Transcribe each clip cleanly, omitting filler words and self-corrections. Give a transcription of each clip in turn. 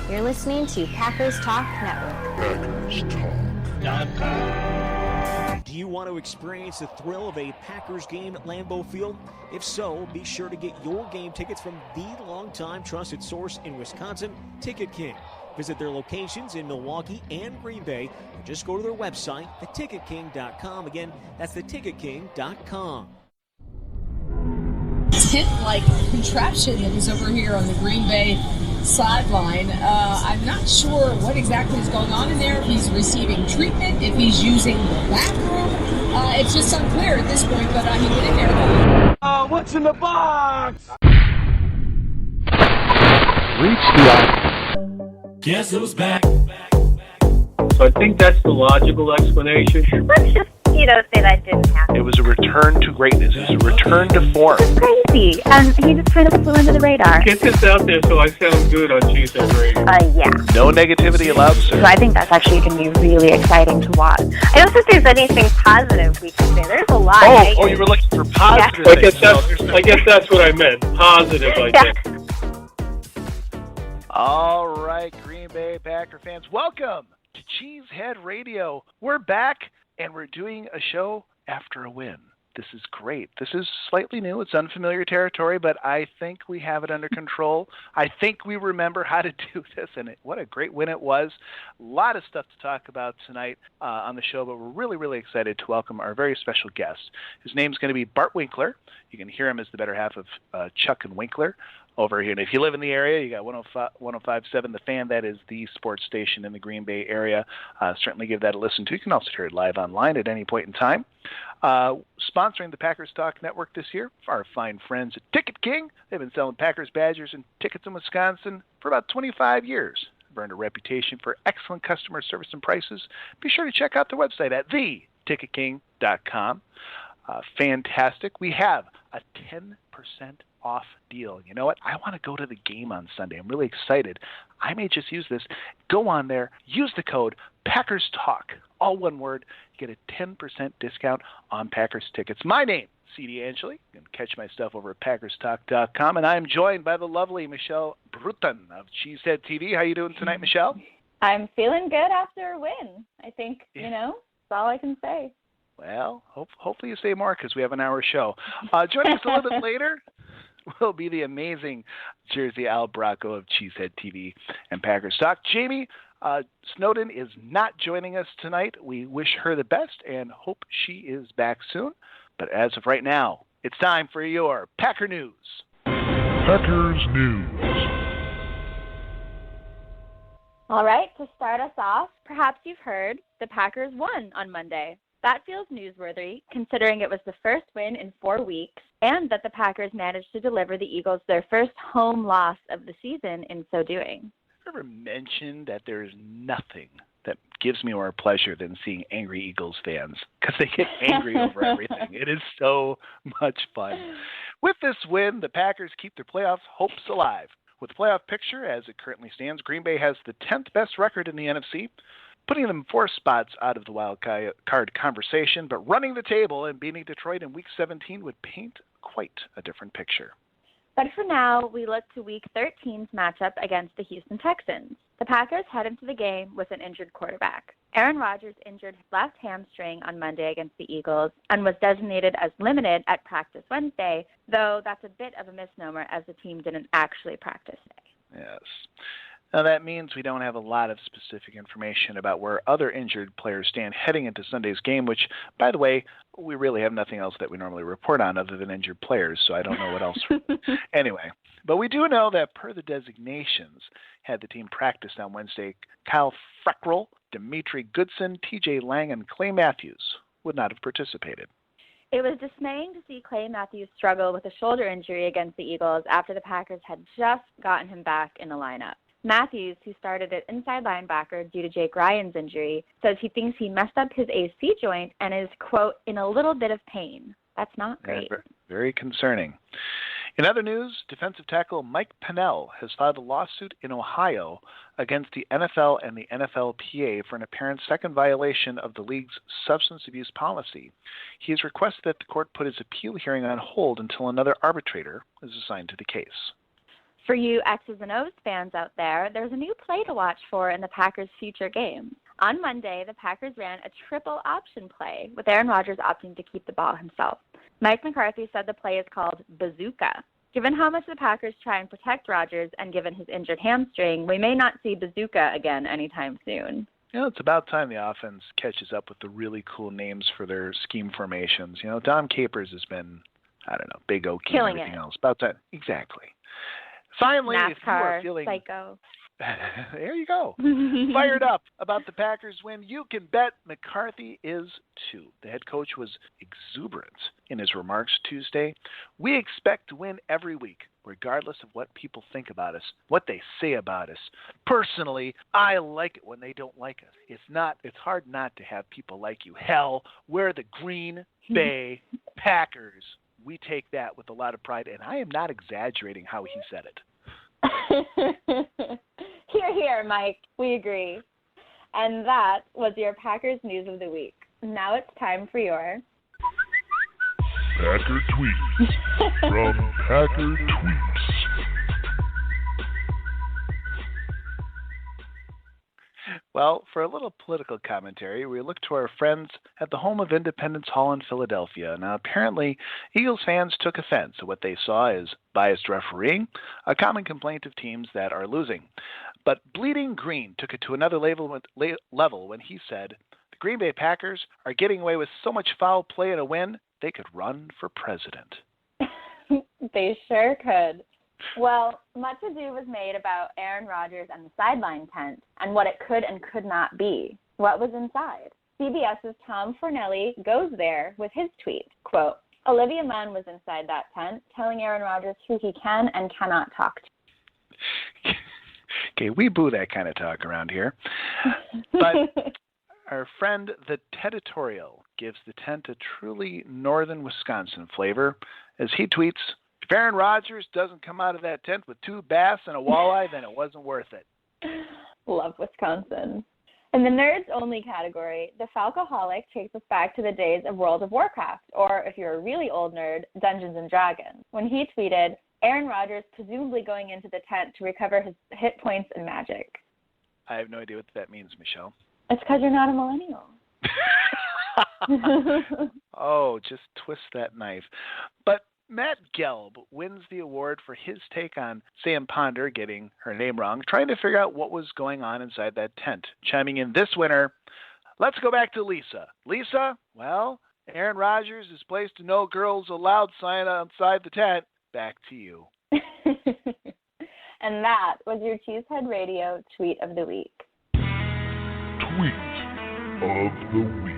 You're listening to Packers Talk Network. PackersTalk.com. Do you want to experience the thrill of a Packers game at Lambeau Field? If so, be sure to get your game tickets from the longtime trusted source in Wisconsin, Ticket King. Visit their locations in Milwaukee and Green Bay, or just go to their website, theticketking.com. Again, that's theticketking.com. Tent-like contraption that is over here on the Green Bay sideline. I'm not sure what exactly is going on in there, if he's receiving treatment, if he's using the bathroom. It's just unclear at this point, but he went in there. What's in the box? Reach the Guess who's back? So I think that's the logical explanation. Let's just, say that didn't happen. It was a return to greatness. It was a return to form. It's crazy. And he just kind of flew under the radar. Get this out there so I sound good on Cheesehead Radio. Yeah. No negativity allowed, sir. So I think that's actually going to be really exciting to watch. I don't think there's anything positive we can say. There's a lot. Oh, you were looking for positive things. I guess that's what I meant. Positive, I think. All right, Green Bay Packer fans, welcome to Cheesehead Radio. We're back, and we're doing a show after a win. This is great. This is slightly new. It's unfamiliar territory, but I think we have it under control. I think we remember how to do this, and what a great win it was. A lot of stuff to talk about tonight on the show, but we're really, really excited to welcome our very special guest. His name's going to be Bart Winkler. You can hear him as the better half of Chuck and Winkler over here. And if you live in the area, you got 105.7 The Fan. That is the sports station in the Green Bay area. Certainly give that a listen to. You can also hear it live online at any point in time. Sponsoring the Packers Talk Network this year, our fine friends at Ticket King. They've been selling Packers badges and tickets in Wisconsin for about 25 years. They've earned a reputation for excellent customer service and prices. Be sure to check out their website at theticketking.com. Fantastic. We have a 10% off deal. You know what? I want to go to the game on Sunday. I'm really excited. I may just use this. Go on there, use the code Packers Talk, all one word. You get a 10% discount on Packers tickets. My name, C.D. Angeli. You can catch my stuff over at PackersTalk.com, and I'm joined by the lovely Michelle Bruton of Cheesehead TV. How you doing tonight, Michelle? I'm feeling good after a win. I think, that's all I can say. Well, hopefully you say more because we have an hour show. Joining us a little bit later will be the amazing Jersey Al Bracco of Cheesehead TV and Packers Talk. Jamie Snowden is not joining us tonight. We wish her the best and hope she is back soon. But as of right now, it's time for your Packer News. Packers News. All right, to start us off, perhaps you've heard the Packers won on Monday. That feels newsworthy, considering it was the first win in 4 weeks, and that the Packers managed to deliver the Eagles their first home loss of the season in so doing. Have you ever mentioned that there is nothing that gives me more pleasure than seeing angry Eagles fans? Because they get angry over everything. It is so much fun. With this win, the Packers keep their playoff hopes alive. With the playoff picture as it currently stands, Green Bay has the 10th best record in the NFC, putting them 4 spots out of the wild card conversation, but running the table and beating Detroit in Week 17 would paint quite a different picture. But for now, we look to Week 13's matchup against the Houston Texans. The Packers head into the game with an injured quarterback. Aaron Rodgers injured his left hamstring on Monday against the Eagles and was designated as limited at practice Wednesday, though that's a bit of a misnomer as the team didn't actually practice today. Yes. Now, that means we don't have a lot of specific information about where other injured players stand heading into Sunday's game, which, by the way, we really have nothing else that we normally report on other than injured players, so I don't know what else. Anyway, but we do know that per the designations, had the team practiced on Wednesday, Kyle Freckrell, Dimitri Goodson, TJ Lang, and Clay Matthews would not have participated. It was dismaying to see Clay Matthews struggle with a shoulder injury against the Eagles after the Packers had just gotten him back in the lineup. Matthews, who started at inside linebacker due to Jake Ryan's injury, says he thinks he messed up his AC joint and is, quote, in a little bit of pain. That's not great. Very concerning. In other news, defensive tackle Mike Pennell has filed a lawsuit in Ohio against the NFL and the NFLPA for an apparent second violation of the league's substance abuse policy. He has requested that the court put his appeal hearing on hold until another arbitrator is assigned to the case. For you X's and O's fans out there, there's a new play to watch for in the Packers' future games. On Monday, the Packers ran a triple option play, with Aaron Rodgers opting to keep the ball himself. Mike McCarthy said the play is called Bazooka. Given how much the Packers try and protect Rodgers and given his injured hamstring, we may not see Bazooka again anytime soon. It's about time the offense catches up with the really cool names for their scheme formations. Dom Capers has been, Big Oak and everything else. About time. Exactly. Finally, NASCAR, if you are feeling... Psycho. There you go. Fired up about the Packers win, you can bet McCarthy is too. The head coach was exuberant in his remarks Tuesday. We expect to win every week, regardless of what people think about us, what they say about us. Personally, I like it when they don't like us. It's hard not to have people like you. Hell, we're the Green Bay Packers. We take that with a lot of pride, and I am not exaggerating how he said it. Hear, hear, Mike. We agree. And that was your Packers News of the Week. Now it's time for your Packer Tweets from Packer Tweets. Well, for a little political commentary, we look to our friends at the home of Independence Hall in Philadelphia. Now, apparently, Eagles fans took offense at what they saw as biased refereeing, a common complaint of teams that are losing. But Bleeding Green took it to another level when he said, the Green Bay Packers are getting away with so much foul play in a win, they could run for president. They sure could. Well, much ado was made about Aaron Rodgers and the sideline tent and what it could and could not be. What was inside? CBS's Tom Fornelli goes there with his tweet, quote, Olivia Munn was inside that tent telling Aaron Rodgers who he can and cannot talk to. Okay, we boo that kind of talk around here. But our friend the Teditorial gives the tent a truly northern Wisconsin flavor as he tweets, if Aaron Rodgers doesn't come out of that tent with 2 bass and a walleye, then it wasn't worth it. Love Wisconsin. In the nerds-only category, the Falcoholic takes us back to the days of World of Warcraft, or if you're a really old nerd, Dungeons & Dragons, when he tweeted, Aaron Rodgers presumably going into the tent to recover his hit points and magic. I have no idea what that means, Michelle. It's because you're not a millennial. Oh, just twist that knife. But Matt Gelb wins the award for his take on Sam Ponder getting her name wrong, trying to figure out what was going on inside that tent. Chiming in this winter, let's go back to Lisa. Lisa, well, Aaron Rodgers has placed a no girls allowed sign outside the tent. Back to you. And that was your Cheesehead Radio Tweet of the Week. Tweet of the Week.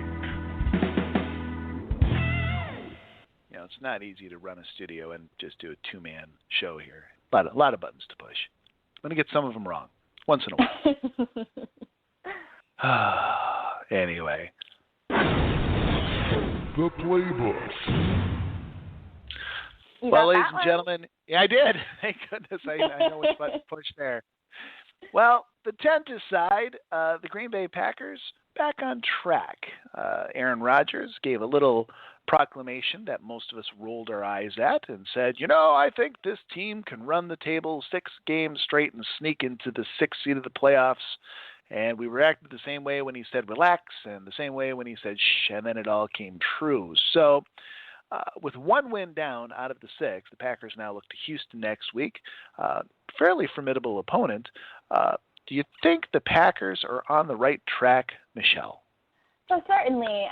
It's not easy to run a studio and just do a 2-man show here. A lot of buttons to push. I'm going to get some of them wrong once in a while. Anyway. The Playbook. Well, ladies and gentlemen, yeah, I did. Thank goodness. I know which button to push there. Well, the tent aside, the Green Bay Packers back on track. Aaron Rodgers gave a little proclamation that most of us rolled our eyes at and said, I think this team can run the table 6 games straight and sneak into the 6th seed of the playoffs. And we reacted the same way when he said relax and the same way when he said shh, and then it all came true. So with 1 win down out of the 6, the Packers now look to Houston next week. Fairly formidable opponent. Do you think the Packers are on the right track, Michelle? So certainly,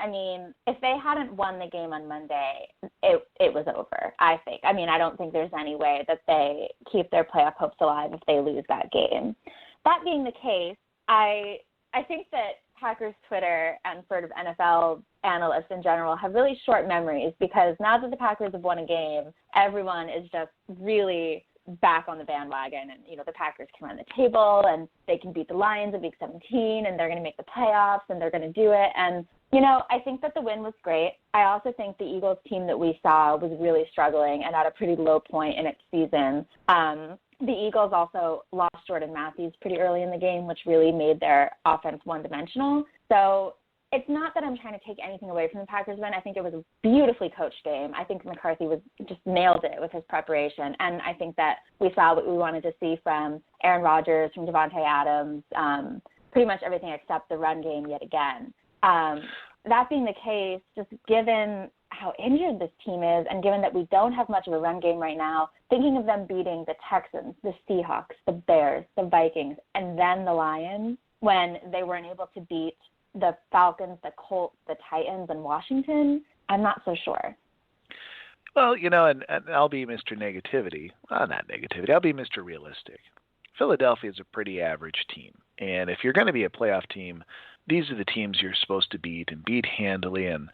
if they hadn't won the game on Monday, it was over, I think. I don't think there's any way that they keep their playoff hopes alive if they lose that game. That being the case, I think that Packers Twitter and sort of NFL analysts in general have really short memories because now that the Packers have won a game, everyone is just really back on the bandwagon and, the Packers can run the table and they can beat the Lions in week 17 and they're going to make the playoffs and they're going to do it. And, I think that the win was great. I also think the Eagles team that we saw was really struggling and at a pretty low point in its season. The Eagles also lost Jordan Matthews pretty early in the game, which really made their offense one-dimensional. So it's not that I'm trying to take anything away from the Packers win. I think it was a beautifully coached game. I think McCarthy just nailed it with his preparation. And I think that we saw what we wanted to see from Aaron Rodgers, from Davante Adams, pretty much everything except the run game yet again. That being the case, just given how injured this team is and given that we don't have much of a run game right now, thinking of them beating the Texans, the Seahawks, the Bears, the Vikings, and then the Lions when they weren't able to beat the Falcons, the Colts, the Titans, and Washington, I'm not so sure. Well, and I'll be Mr. Negativity. Well, not negativity. I'll be Mr. Realistic. Philadelphia is a pretty average team. And if you're going to be a playoff team, these are the teams you're supposed to beat and beat handily. And,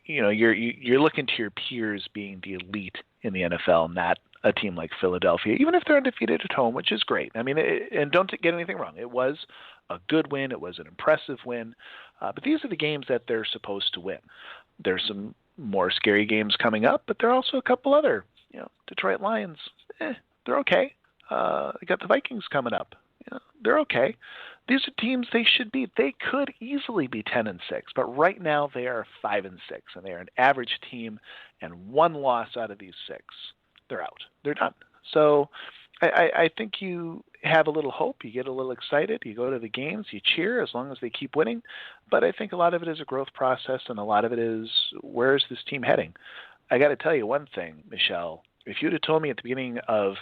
you're looking to your peers being the elite in the NFL, not a team like Philadelphia, even if they're undefeated at home, which is great. I mean, and don't get anything wrong. It was a good win. It was an impressive win. But these are the games that they're supposed to win. There's some more scary games coming up, but there are also a couple other, Detroit Lions, they're okay. They got the Vikings coming up. They're okay. These are teams they should beat. They could easily be 10-6, but right now they are 5-6, and they are an average team, and one loss out of these 6, they're out. They're done. So I think you have a little hope. You get a little excited. You go to the games. You cheer as long as they keep winning. But I think a lot of it is a growth process, and a lot of it is where is this team heading? I got to tell you one thing, Michelle. If you'd have told me at the beginning of,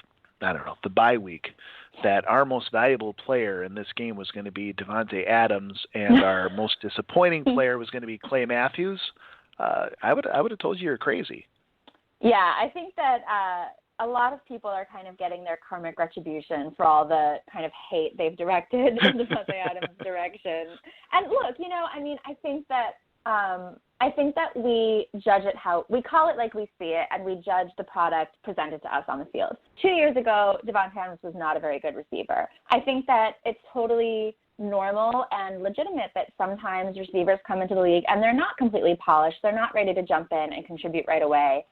the bye week, that our most valuable player in this game was going to be Davante Adams and our most disappointing player was going to be Clay Matthews, I would have told you you're crazy. Yeah, I think that a lot of people are kind of getting their karmic retribution for all the kind of hate they've directed in Davante Adams' direction. And look, I think that we judge it we call it like we see it, and we judge the product presented to us on the field. 2 years ago, Davante Adams was not a very good receiver. I think that it's totally normal and legitimate that sometimes receivers come into the league and they're not completely polished. They're not ready to jump in and contribute right away,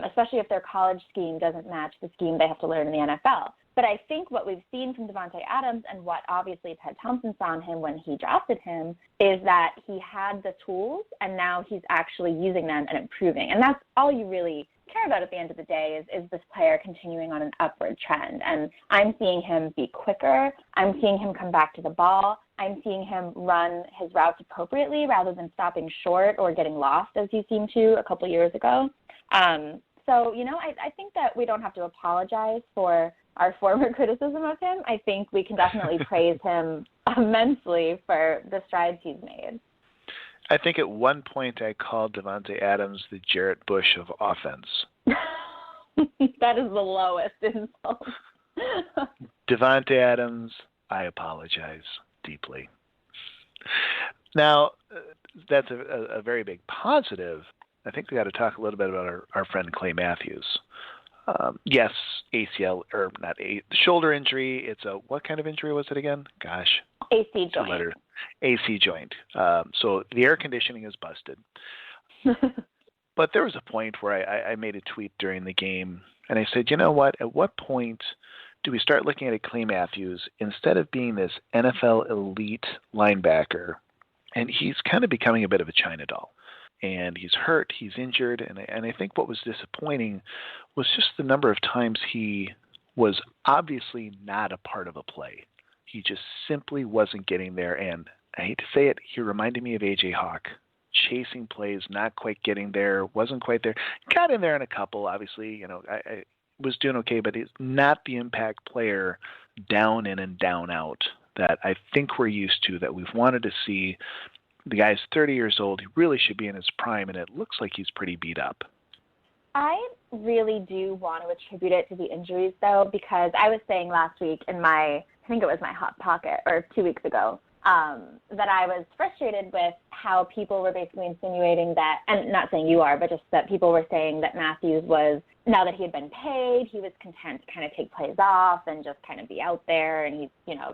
especially if their college scheme doesn't match the scheme they have to learn in the NFL. But I think what we've seen from Davante Adams and what obviously Ted Thompson saw in him when he drafted him is that he had the tools and now he's actually using them and improving. And that's all you really care about at the end of the day is this player continuing on an upward trend. And I'm seeing him be quicker. I'm seeing him come back to the ball. I'm seeing him run his routes appropriately rather than stopping short or getting lost as he seemed to a couple years ago. I think that we don't have to apologize for our former criticism of him. I think we can definitely praise him immensely for the strides he's made. I think at one point I called Davante Adams the Jarrett Bush of offense. That is the lowest insult. Davante Adams, I apologize deeply. Now, that's a very big positive. I think we got to talk a little bit about our friend Clay Matthews. Yes, ACL, or not shoulder injury. It's what kind of injury was it again? Gosh. AC joint. AC joint. So the air conditioning is busted. But there was a point where I made a tweet during the game, and I said, you know what? At what point do we start looking at Clay Matthews instead of being this NFL elite linebacker, and he's kind of becoming a bit of a China doll. And he's hurt, he's injured, and I think what was disappointing was just the number of times he was obviously not a part of a play. He just simply wasn't getting there, and I hate to say it, he reminded me of A.J. Hawk. Chasing plays, not quite getting there, wasn't quite there. Got in there in a couple, obviously, I was doing okay, but he's not the impact player down in and down out that I think we're used to, that we've wanted to see. The guy's 30 years old. He really should be in his prime, and it looks like he's pretty beat up. I really do want to attribute it to the injuries, though, because I was saying last week I think it was my Hot Pocket, or 2 weeks ago, that I was frustrated with how people were basically insinuating that, and not saying you are, but just that people were saying that Matthews was, now that he had been paid, he was content to kind of take plays off and just kind of be out there, and he,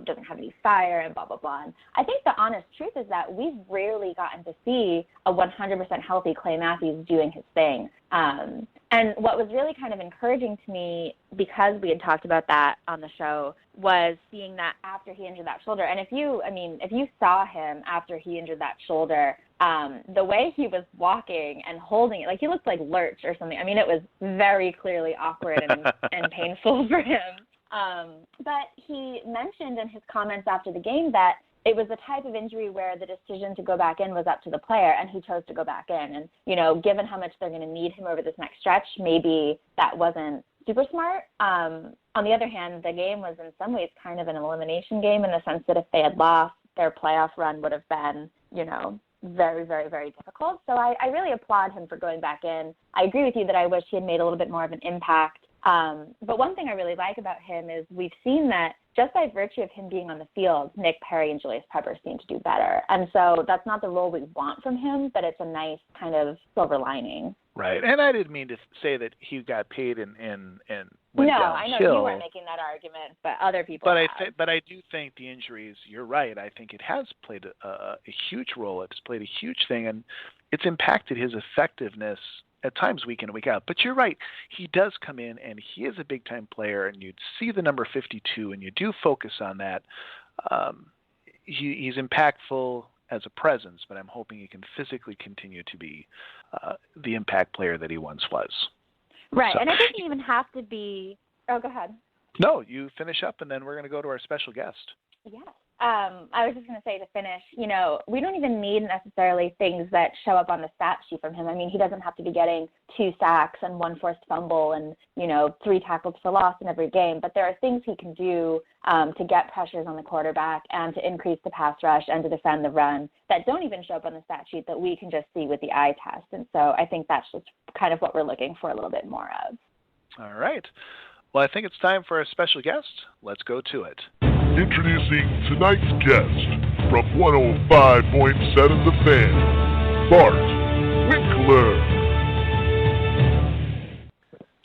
doesn't have any fire and blah, blah, blah. And I think the honest truth is that we've rarely gotten to see a 100% healthy Clay Matthews doing his thing. And what was really kind of encouraging to me, because we had talked about that on the show, was seeing that after he injured that shoulder. And if you saw him after he injured that shoulder, the way he was walking and holding it, like he looked like Lurch or something. I mean, it was very clearly awkward and painful for him. But he mentioned in his comments after the game that it was the type of injury where the decision to go back in was up to the player, and he chose to go back in. And, you know, given how much they're going to need him over this next stretch, maybe that wasn't super smart. On the other hand, the game was in some ways kind of an elimination game in the sense that if they had lost, their playoff run would have been, you know, very, very, very difficult. So I really applaud him for going back in. I agree with you that I wish he had made a little bit more of an impact. But one thing I really like about him is we've seen that just by virtue of him being on the field, Nick Perry and Julius Peppers seem to do better. And so that's not the role we want from him, but it's a nice kind of silver lining. Right. And I didn't mean to say that he got paid and No, went downhill. I know you weren't making that argument, but other people have. But I do think the injuries, you're right, I think it has played a huge role. It's played a huge thing, and it's impacted his effectiveness at times week in and week out. But you're right, he does come in, and he is a big-time player, and you'd see the number 52, and you do focus on that. He's impactful as a presence, but I'm hoping he can physically continue to be the impact player that he once was. Right, So, and it doesn't even have to be – oh, go ahead. No, you finish up, and then we're going to go to our special guest. Yes. I was just going to say to finish, you know, we don't even need necessarily things that show up on the stat sheet from him. I mean, he doesn't have to be getting 2 sacks and 1 forced fumble and, you know, 3 tackles for loss in every game. But there are things he can do to get pressures on the quarterback and to increase the pass rush and to defend the run that don't even show up on the stat sheet that we can just see with the eye test. And so I think that's just kind of what we're looking for a little bit more of. All right. Well, I think it's time for a special guest. Let's go to it. Introducing tonight's guest from 105.7 The Fan, Bart Winkler.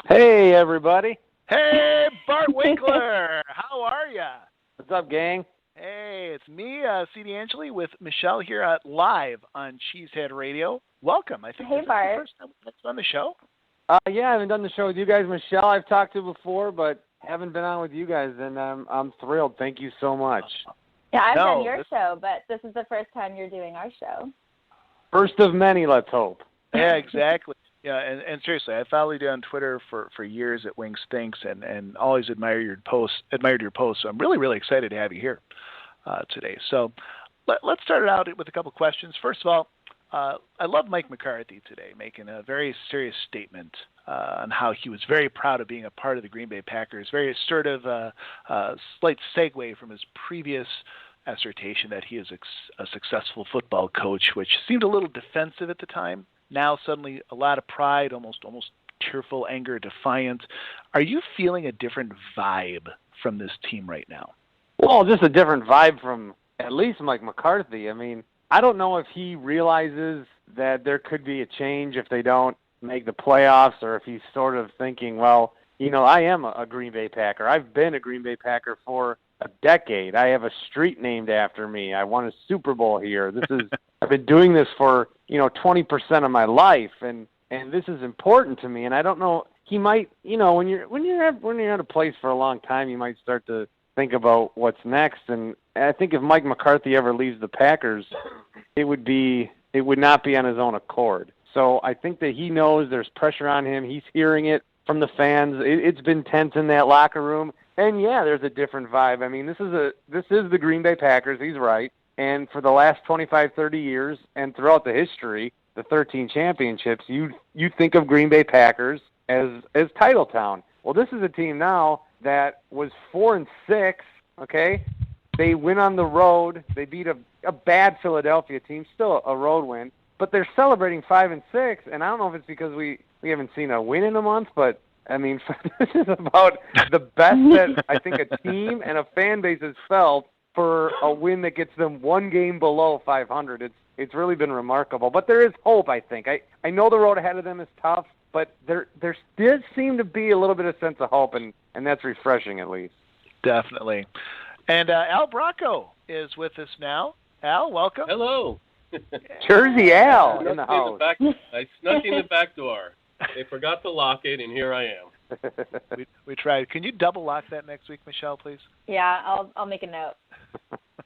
Hey, everybody. Hey, Bart Winkler. How are ya? What's up, gang? Hey, it's me, C.D. Angeli, with Michelle here live on Cheesehead Radio. Welcome. I think hey, this Bart. is the first time we've on the show. Yeah, I haven't done the show with you guys. Michelle, I've talked to before, but haven't been on with you guys, and I'm thrilled. Thank you so much. Yeah, I've done your show, but this is the first time you're doing our show. First of many, let's hope. Yeah, exactly. Yeah, and seriously, I followed you on Twitter for years at Wings Thinks, and always admired your posts. So I'm really, really excited to have you here today. So let's start it out with a couple questions. First of all, I love Mike McCarthy today, making a very serious statement on how he was very proud of being a part of the Green Bay Packers. Very assertive, slight segue from his previous assertion that he is a successful football coach, which seemed a little defensive at the time. Now suddenly a lot of pride, almost tearful anger, defiance. Are you feeling a different vibe from this team right now? Well, just a different vibe from at least Mike McCarthy. I mean, I don't know if he realizes that there could be a change if they don't make the playoffs, or if he's sort of thinking, well, you know, I am a Green Bay Packer. I've been a Green Bay Packer for a decade. I have a street named after me. I won a Super Bowl here. I've been doing this for, 20% of my life, and this is important to me. And I don't know, he might, when you're at a place for a long time, you might start to think about what's next. And I think if Mike McCarthy ever leaves the Packers, it would not be on his own accord. So I think that he knows there's pressure on him. He's hearing it from the fans. It's been tense in that locker room. And yeah, there's a different vibe. I mean, this is the Green Bay Packers. He's right. And for the last 25, 30 years, and throughout the history, the 13 championships, you think of Green Bay Packers as title town. Well, this is a team now that was 4-6. Okay, they went on the road. They beat a bad Philadelphia team, still a road win, but they're celebrating 5-6. And I don't know if it's because we haven't seen a win in a month, but I mean, this is about the best that I think a team and a fan base has felt for a win that gets them one game below 500. It's really been remarkable. But there is hope, I think. I know the road ahead of them is tough, but there did seem to be a little bit of sense of hope, and that's refreshing at least. Definitely. And Al Bracco is with us now. Al, welcome. Hello. Jersey Al in the house. I snuck in the back door. They forgot to lock it, and here I am. We tried. Can you double lock that next week, Michelle, please? Yeah, I'll make a note.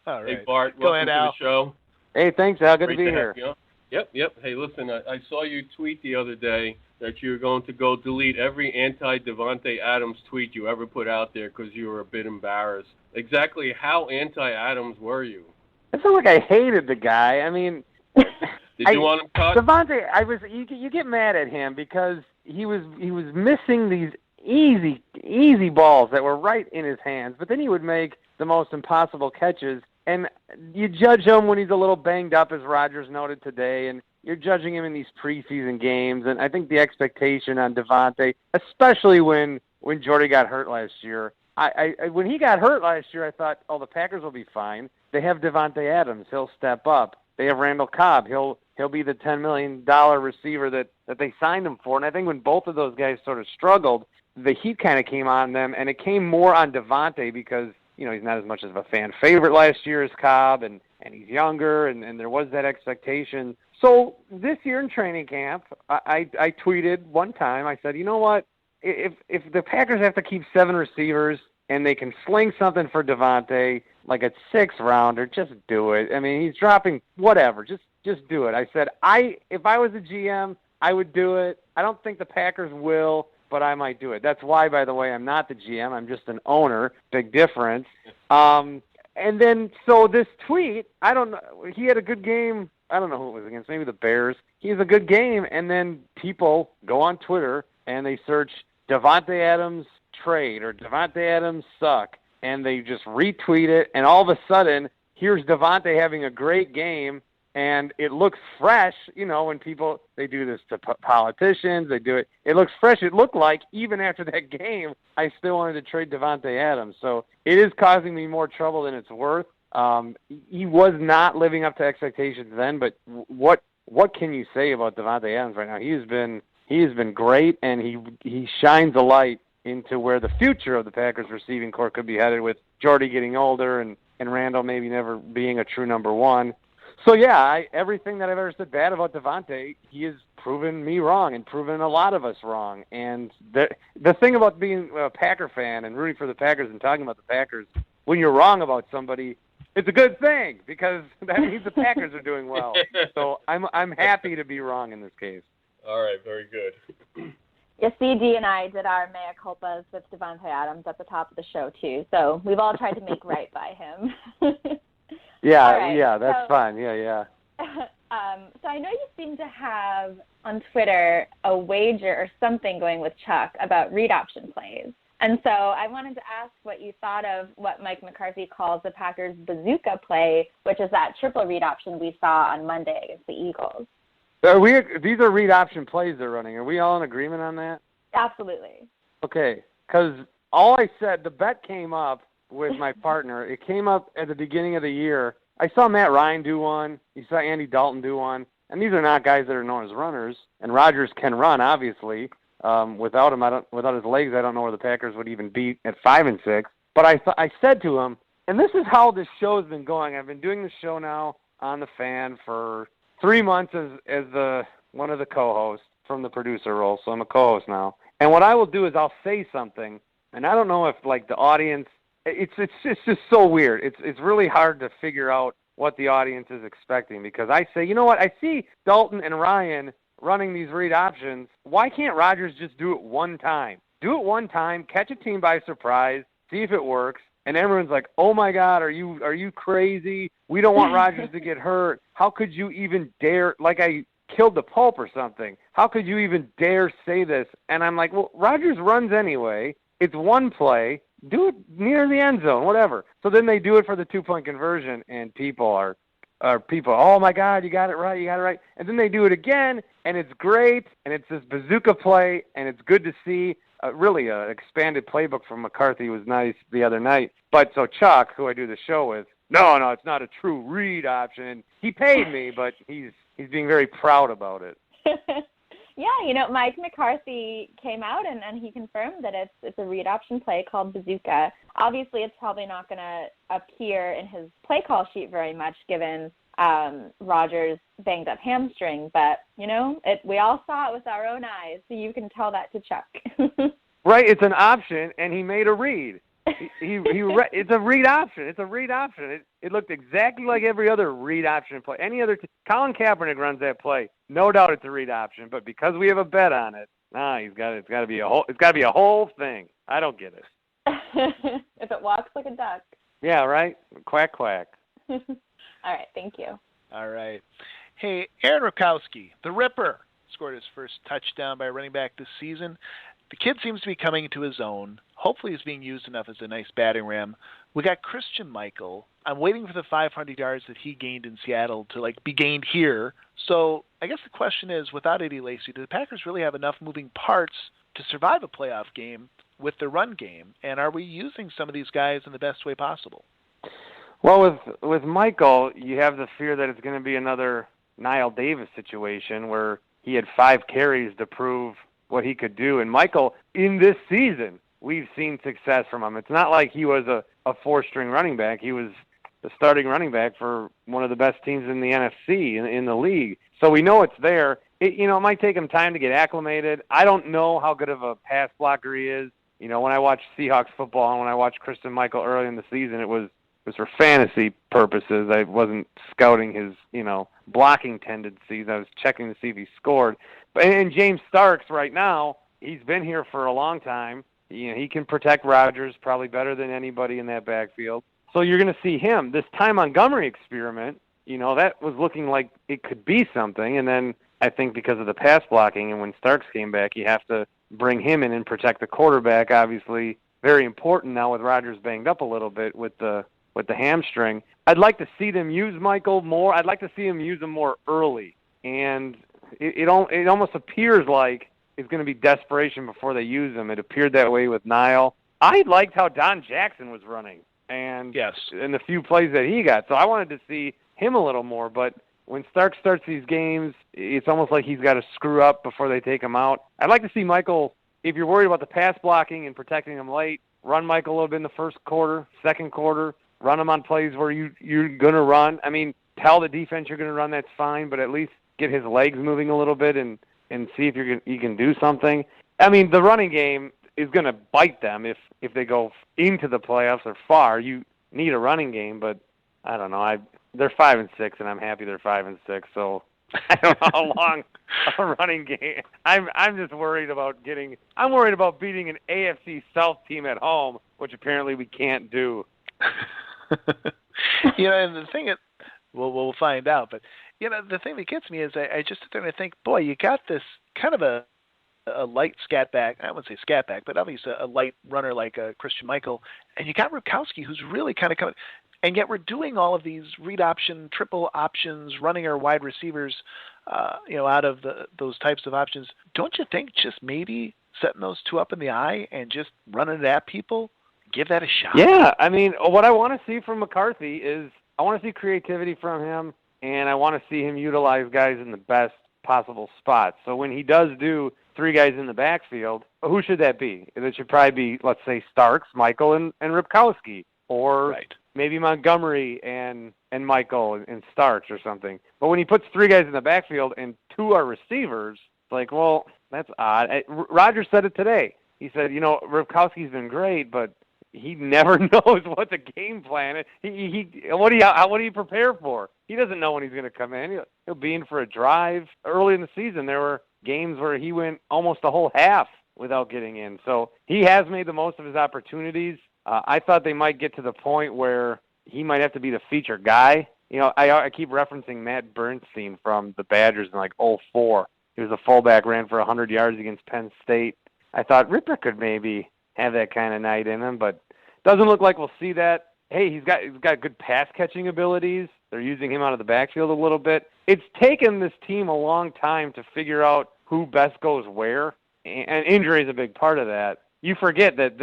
All right. Hey, Bart, Go welcome ahead, Al. to the show. Hey, thanks, Al. Good Great to be have here. you on. Yep. Hey, listen, I saw you tweet the other day that you were going to go delete every anti-Davante Adams tweet you ever put out there because you were a bit embarrassed. Exactly how anti-Adams were you? It's not like I hated the guy. I mean, Did you want him cut? Davante, you get mad at him because he was missing these easy balls that were right in his hands, but then he would make the most impossible catches. And you judge him when he's a little banged up, as Rodgers noted today, and you're judging him in these preseason games. And I think the expectation on Davante, especially when Jordy got hurt last year, when he got hurt last year, I thought, the Packers will be fine. They have Davante Adams. He'll step up. They have Randall Cobb. He'll be the $10 million receiver that they signed him for. And I think when both of those guys sort of struggled, the heat kind of came on them, and it came more on Davante because, he's not as much of a fan favorite last year as Cobb, and he's younger, and there was that expectation. So this year in training camp, I tweeted one time, I said, you know what, if the Packers have to keep 7 receivers and they can sling something for Davante, like a 6th rounder, just do it. I mean, he's dropping whatever, just do it. I said, if I was a GM, I would do it. I don't think the Packers will, but I might do it. That's why, by the way, I'm not the GM. I'm just an owner. Big difference. And then, so this tweet, I don't know. He had a good game. I don't know who it was against. Maybe the Bears. He has a good game. And then people go on Twitter and they search Davante Adams trade or Davante Adams suck. And they just retweet it. And all of a sudden, here's Davante having a great game. And it looks fresh, when people, they do this to politicians, they do it. It looks fresh. It looked like, even after that game, I still wanted to trade Davante Adams. So it is causing me more trouble than it's worth. He was not living up to expectations then, but what can you say about Davante Adams right now? He has been great, and he shines a light into where the future of the Packers receiving corps could be headed, with Jordy getting older and Randall maybe never being a true number one. So, yeah, everything that I've ever said bad about Davante, he has proven me wrong and proven a lot of us wrong. And the thing about being a Packer fan and rooting for the Packers and talking about the Packers, when you're wrong about somebody, it's a good thing because that means the Packers are doing well. So I'm happy to be wrong in this case. All right, very good. Yeah, CD and I did our mea culpas with Davante Adams at the top of the show, too. So we've all tried to make right by him. Yeah, right, yeah, that's fun. Yeah. So I know you seem to have on Twitter a wager or something going with Chuck about read option plays. And so I wanted to ask what you thought of what Mike McCarthy calls the Packers' bazooka play, which is that triple read option we saw on Monday against the Eagles. These are read option plays they're running. Are we all in agreement on that? Absolutely. Okay, because all I said, the bet came up with my partner. It came up at the beginning of the year. I saw Matt Ryan do one. You saw Andy Dalton do one. And these are not guys that are known as runners. And Rodgers can run, obviously. Without him, without his legs, I don't know where the Packers would even be at 5-6. But I said to him, and this is how this show's been going. I've been doing the show now on The Fan for 3 months as one of the co-hosts from the producer role. So I'm a co-host now. And what I will do is I'll say something, and I don't know if the audience. It's just so weird. It's really hard to figure out what the audience is expecting, because I say, you know what, I see Dalton and Ryan running these read options. Why can't Rodgers just do it one time? Do it one time, catch a team by surprise, see if it works, and everyone's like, oh my God, are you crazy? We don't want Rodgers to get hurt. How could you even dare, like I killed the Pope or something. How could you even dare say this? And I'm like, well, Rodgers runs anyway. It's one play. Do it near the end zone, whatever. So then they do it for the 2-point conversion, and people are oh my God, you got it right. And then they do it again, and it's great, and it's this bazooka play, and it's good to see. Really, an expanded playbook from McCarthy was nice the other night. But so Chuck, who I do the show with, no, it's not a true read option. He paid me, but he's being very proud about it. Yeah, Mike McCarthy came out and he confirmed that it's a read option play called bazooka. Obviously, it's probably not going to appear in his play call sheet very much given Rodgers' banged up hamstring, but, we all saw it with our own eyes, so you can tell that to Chuck. Right, it's an option, and he made a read. It's a read option. It's a read option. It looked exactly like every other read option play. Colin Kaepernick runs that play. No doubt it's a read option, but because we have a bet on it, it's got to be a whole thing. I don't get it. If it walks like a duck. Yeah, right? Quack, quack. All right, thank you. All right. Hey, Aaron Rodgers, the Ripper, scored his first touchdown by running back this season. The kid seems to be coming into his own. Hopefully he's being used enough as a nice batting ram. We got Christian Michael. I'm waiting for the 500 yards that he gained in Seattle to be gained here. So I guess the question is, without Eddie Lacy, do the Packers really have enough moving parts to survive a playoff game with the run game? And are we using some of these guys in the best way possible? Well, with Michael, you have the fear that it's going to be another Niall Davis situation where he had 5 carries to prove what he could do. And Michael, in this season, we've seen success from him. It's not like he was a 4-string running back. He was the starting running back for one of the best teams in the NFC, in the league. So we know it's there. It might take him time to get acclimated. I don't know how good of a pass blocker he is. When I watched Seahawks football and when I watched Christian Michael early in the season, it was for fantasy purposes. I wasn't scouting his, blocking tendencies. I was checking to see if he scored. And James Starks right now, he's been here for a long time. He can protect Rodgers probably better than anybody in that backfield. So you're going to see him. This Ty Montgomery experiment, that was looking like it could be something. And then I think because of the pass blocking and when Starks came back, you have to bring him in and protect the quarterback. Obviously, very important now with Rodgers banged up a little bit with the hamstring. I'd like to see them use Michael more. I'd like to see them use him more early. And it almost appears like it's going to be desperation before they use him. It appeared that way with Niall. I liked how Don Jackson was running and the few plays that he got. So I wanted to see him a little more. But when Stark starts these games, it's almost like he's got to screw up before they take him out. I'd like to see Michael, if you're worried about the pass blocking and protecting him late, run Michael a little bit in the first quarter, second quarter, run him on plays where you're going to run. I mean, tell the defense you're going to run, that's fine, but at least get his legs moving a little bit and see if you can do something. I mean, the running game is going to bite them if they go into the playoffs or far. You need a running game, but I don't know. They're 5-6, and I'm happy they're 5-6. So I don't know how long a running game. I'm just worried about beating an AFC South team at home, which apparently we can't do. And the thing is, we'll find out. But the thing that gets me is I just sit there and I think, boy, you got this kind of a light scat back. I wouldn't say scat back, but obviously a light runner like Christian Michael, and you got Rodgers, who's really kind of coming. And yet we're doing all of these read option, triple options, running our wide receivers, out of those types of options. Don't you think just maybe setting those two up in the eye and just running it at people, give that a shot? Yeah, I mean, what I want to see from McCarthy is I want to see creativity from him, and I want to see him utilize guys in the best possible spots. So when he does do 3 guys in the backfield, who should that be? It should probably be, let's say, Starks, Michael, and Ripkowski, or maybe Montgomery and Michael and Starks or something. But when he puts 3 guys in the backfield and 2 are receivers, it's like, well, that's odd. Rodgers said it today. He said, Ripkowski's been great, but he never knows what the game plan is. What do you prepare for? He doesn't know when he's going to come in. He'll be in for a drive. Early in the season, there were games where he went almost a whole half without getting in. So he has made the most of his opportunities. I thought they might get to the point where he might have to be the feature guy. I keep referencing Matt Bernstein from the Badgers in 2004. He was a fullback, ran for 100 yards against Penn State. I thought Ripper could maybe have that kind of night in him, but doesn't look like we'll see that. Hey, he's got good pass catching abilities. They're using him out of the backfield a little bit. It's taken this team a long time to figure out who best goes where, and injury is a big part of that. You forget that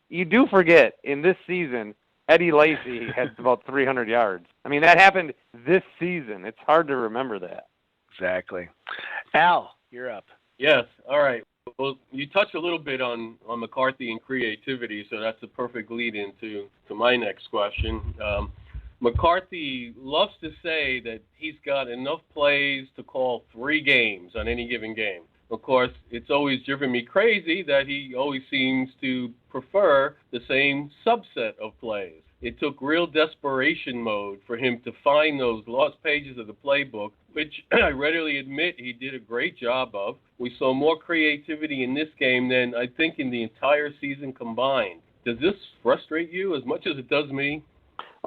you do forget in this season Eddie Lacy had about 300 yards. I mean, that happened this season. It's hard to remember that. Exactly. Al, you're up. Yes. All right. Well, you touched a little bit on McCarthy and creativity, so that's a perfect lead into my next question. McCarthy loves to say that he's got enough plays to call 3 games on any given game. Of course, it's always driven me crazy that he always seems to prefer the same subset of plays. It took real desperation mode for him to find those lost pages of the playbook, which I readily admit he did a great job of. We saw more creativity in this game than I think in the entire season combined. Does this frustrate you as much as it does me?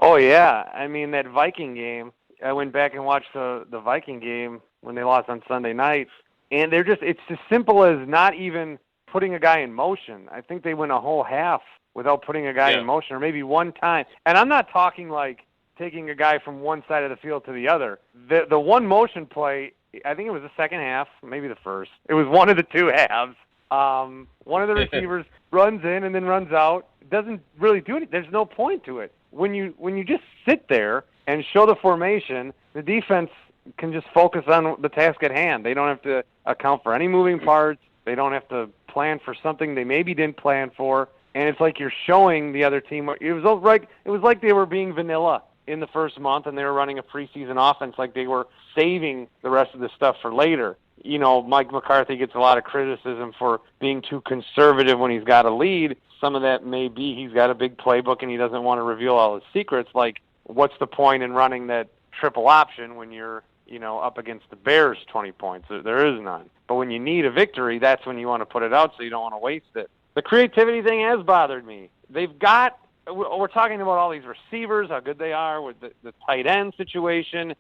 Oh, yeah. I mean, that Viking game, I went back and watched the Viking game when they lost on Sunday night, and it's as simple as not even putting a guy in motion. I think they went a whole half without putting a guy in motion, or maybe one time. And I'm not talking like taking a guy from one side of the field to the other. The one motion play, I think it was the second half, maybe the first. It was one of the two halves. One of the receivers runs in and then runs out. Doesn't really do anything. There's no point to it. When you just sit there and show the formation, the defense can just focus on the task at hand. They don't have to account for any moving parts. They don't have to plan for something they maybe didn't plan for. And it's like you're showing the other team. It was like they were being vanilla in the first month, and they were running a preseason offense like they were saving the rest of the stuff for later. You know, Mike McCarthy gets a lot of criticism for being too conservative when he's got a lead. Some of that may be he's got a big playbook and he doesn't want to reveal all his secrets. Like, what's the point in running that triple option when you're, up against the Bears 20 points? There is none. But when you need a victory, that's when you want to put it out so you don't want to waste it. The creativity thing has bothered me. We're talking about all these receivers, how good they are with the tight end situation,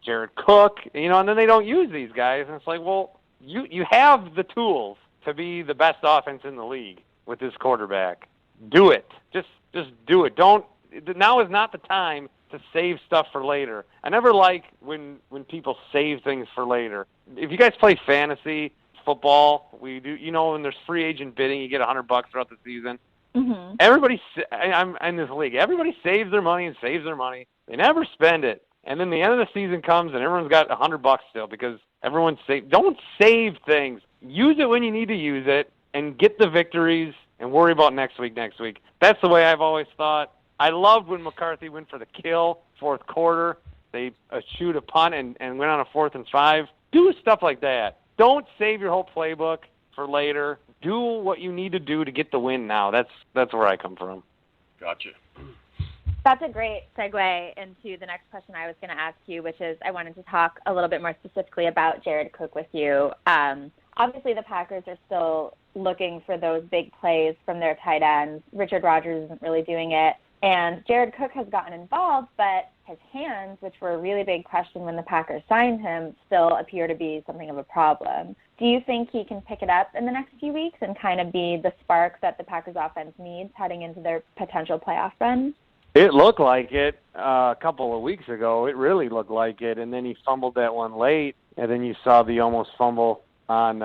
Jared Cook, and then they don't use these guys. And it's like, well, you have the tools to be the best offense in the league with this quarterback. Do it. Just do it. Now is not the time to save stuff for later. I never like when people save things for later. If you guys play fantasy football, we do, when there's free agent bidding, you get $100 throughout the season. Mm-hmm. I'm in this league. Everybody saves their money and saves their money. They never spend it. And then the end of the season comes and everyone's got $100 still because everyone's don't save things. Use it when you need to use it and get the victories and worry about next week. That's the way I've always thought. I loved when McCarthy went for the kill, fourth quarter. They chewed a punt and went on a 4th and 5. Do stuff like that. Don't save your whole playbook for later. Do what you need to do to get the win now. That's where I come from. Gotcha. That's a great segue into the next question I was going to ask you, which is I wanted to talk a little bit more specifically about Jared Cook with you. Obviously, the Packers are still looking for those big plays from their tight ends. Richard Rodgers isn't really doing it. And Jared Cook has gotten involved, but his hands, which were a really big question when the Packers signed him, still appear to be something of a problem. Do you think he can pick it up in the next few weeks and kind of be the spark that the Packers offense needs heading into their potential playoff run? It looked like it a couple of weeks ago. It really looked like it, and then he fumbled that one late, and then you saw the almost fumble on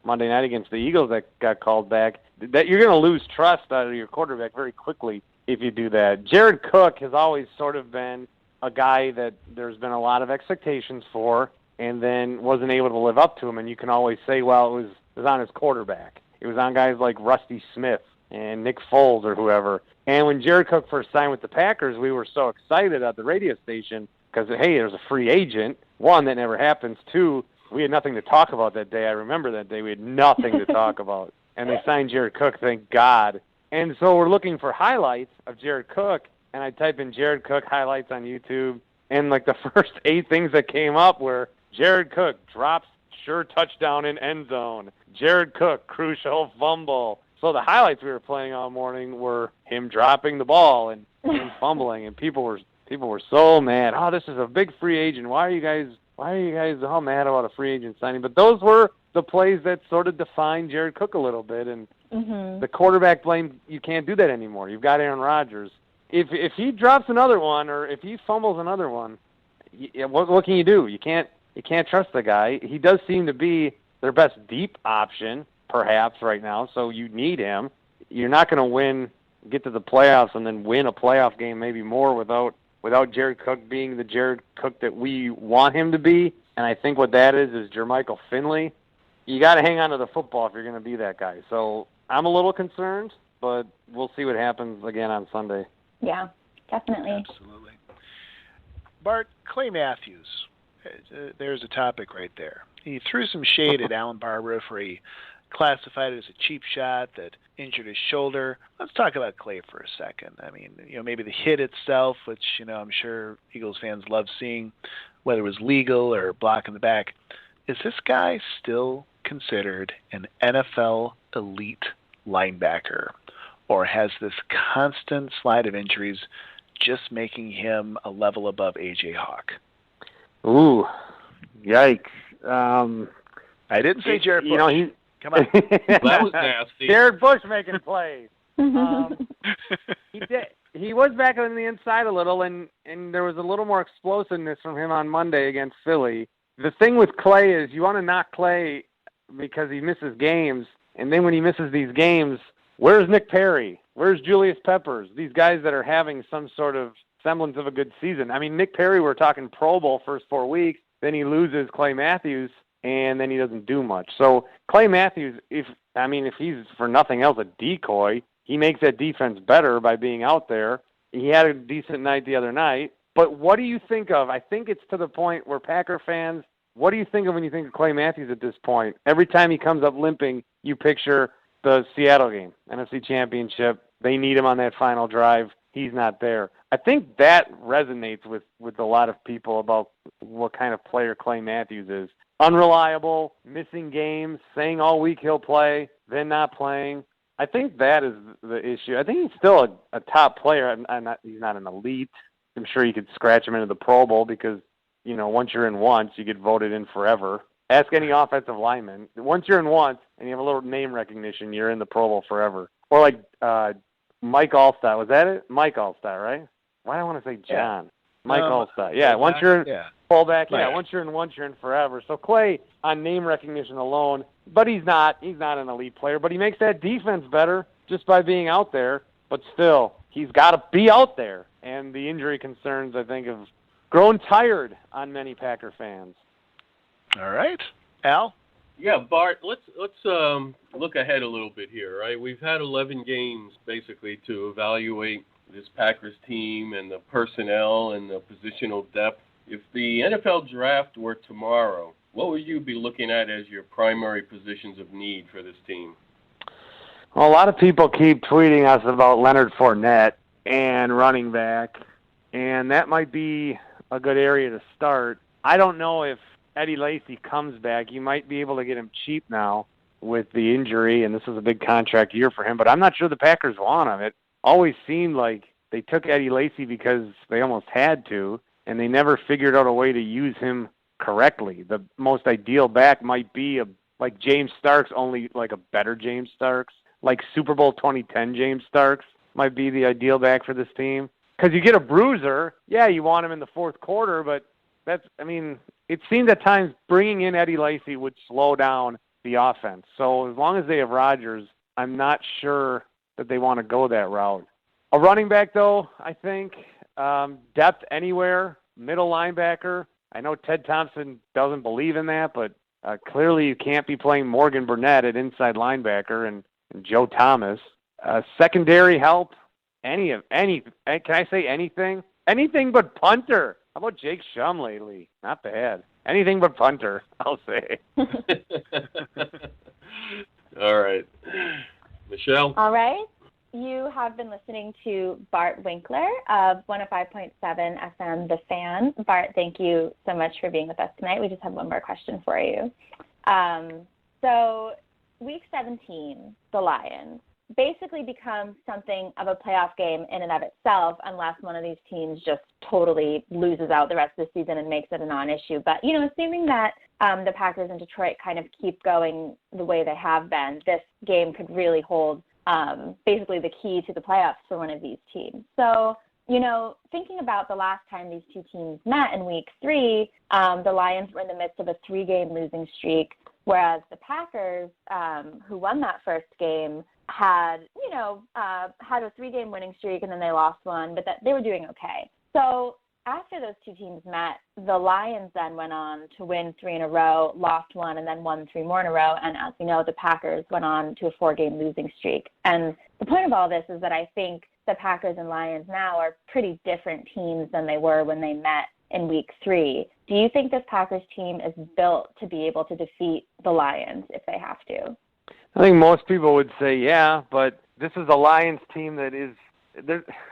Monday night against the Eagles that got called back. That you're going to lose trust out of your quarterback very quickly if you do that. Jared Cook has always sort of been a guy that there's been a lot of expectations for and then wasn't able to live up to them. And you can always say, well, it was on his quarterback. It was on guys like Rusty Smith and Nick Foles or whoever. And when Jared Cook first signed with the Packers, we were so excited at the radio station because, hey, there's a free agent. One, that never happens. Two, we had nothing to talk about that day. I remember that day. We had nothing to talk about. And they signed Jared Cook, thank God. And so we're looking for highlights of Jared Cook, and I type in Jared Cook highlights on YouTube, and like the first 8 things that came up were Jared Cook drops sure touchdown in end zone, Jared Cook crucial fumble. So the highlights we were playing all morning were him dropping the ball and fumbling, and people were so mad. Oh, this is a big free agent. Why are you guys all mad about a free agent signing? But those were the plays that sort of defined Jared Cook a little bit, and the quarterback blame, you can't do that anymore. You've got Aaron Rodgers. If he drops another one or if he fumbles another one, what can you do? You can't trust the guy. He does seem to be their best deep option, perhaps, right now, so you need him. You're not going to get to the playoffs and then win a playoff game maybe more without Jared Cook being the Jared Cook that we want him to be. And I think what that is Jermichael Finley. You got to hang on to the football if you're going to be that guy. So I'm a little concerned, but we'll see what happens again on Sunday. Yeah, definitely. Absolutely. Bart, Clay Matthews there's a topic right there. He threw some shade at Alan Barbara for he classified it as a cheap shot that injured his shoulder. Let's talk about Clay for a second. I mean, maybe the hit itself, which, I'm sure Eagles fans love seeing, whether it was legal or block in the back. Is this guy still considered an NFL elite linebacker? Or has this constant slide of injuries just making him a level above A.J. Hawk? Ooh, yikes. I didn't say Jared Bush. Come on. That was nasty. Jared Bush making plays. He was back on the inside a little, and there was a little more explosiveness from him on Monday against Philly. The thing with Clay is you want to knock Clay because he misses games, and then when he misses these games, where's Nick Perry? Where's Julius Peppers? These guys that are having some sort of semblance of a good season. I mean, Nick Perry, we're talking Pro Bowl first 4 weeks, then he loses Clay Matthews, and then he doesn't do much. So Clay Matthews, if he's for nothing else a decoy, he makes that defense better by being out there. He had a decent night the other night. But what do you think of? I think it's to the point where Packer fans, what do you think of when you think of Clay Matthews at this point? Every time he comes up limping, you picture the Seattle game, NFC Championship. They need him on that final drive. He's not there. I think that resonates with a lot of people about what kind of player Clay Matthews is. Unreliable, missing games, saying all week he'll play, then not playing. I think that is the issue. I think he's still a top player. He's not an elite. I'm sure you could scratch him into the Pro Bowl because, once you're in once, you get voted in forever. Ask any offensive lineman. Once you're in once and you have a little name recognition, you're in the Pro Bowl forever. Or like Mike Allstott. Was that it? Mike Allstott, right? Why do I want to say John? Yeah. Mike Allstott. Yeah, once you're in fullback, once you're in once, you're in forever. So Clay, on name recognition alone, but he's not an elite player, but he makes that defense better just by being out there. But still, he's got to be out there. And the injury concerns, I think, have grown tired on many Packer fans. All right. Al? Yeah, Bart, let's look ahead a little bit here, right? We've had 11 games, basically, to evaluate this Packers team and the personnel and the positional depth. If the NFL draft were tomorrow, what would you be looking at as your primary positions of need for this team? Well, a lot of people keep tweeting us about Leonard Fournette and running back, and that might be a good area to start. I don't know if Eddie Lacy comes back. You might be able to get him cheap now with the injury, and this is a big contract year for him, but I'm not sure the Packers want him. It always seemed like they took Eddie Lacy because they almost had to, and they never figured out a way to use him correctly. The most ideal back might be like James Starks, only like a better James Starks. Like Super Bowl 2010 James Starks might be the ideal back for this team. Because you get a bruiser, you want him in the fourth quarter, but it seemed at times bringing in Eddie Lacy would slow down the offense. So as long as they have Rodgers, I'm not sure that they want to go that route. A running back, though, I think, depth anywhere, middle linebacker. I know Ted Thompson doesn't believe in that, but clearly you can't be playing Morgan Burnett at inside linebacker and Joe Thomas. Secondary help, can I say anything? Anything but punter. How about Jake Shum lately? Not bad. Anything but punter, I'll say. All right. Michelle? All right. You have been listening to Bart Winkler of 105.7 FM, The Fan. Bart, thank you so much for being with us tonight. We just have one more question for you. So Week 17, the Lions, basically becomes something of a playoff game in and of itself unless one of these teams just totally loses out the rest of the season and makes it a non-issue. But, assuming that the Packers and Detroit kind of keep going the way they have been, this game could really hold basically the key to the playoffs for one of these teams. So, thinking about the last time these two teams met in Week 3, the Lions were in the midst of a 3-game losing streak, whereas the Packers, who won that first game, had a 3-game winning streak, and then they lost one, but they were doing okay. So after those two teams met, the Lions then went on to win 3 in a row, lost 1, and then won 3 more in a row. And as we know, the Packers went on to a 4-game losing streak. And the point of all this is that I think the Packers and Lions now are pretty different teams than they were when they met in Week 3. Do you think this Packers team is built to be able to defeat the Lions if they have to? I think most people would say yeah, but this is a Lions team that is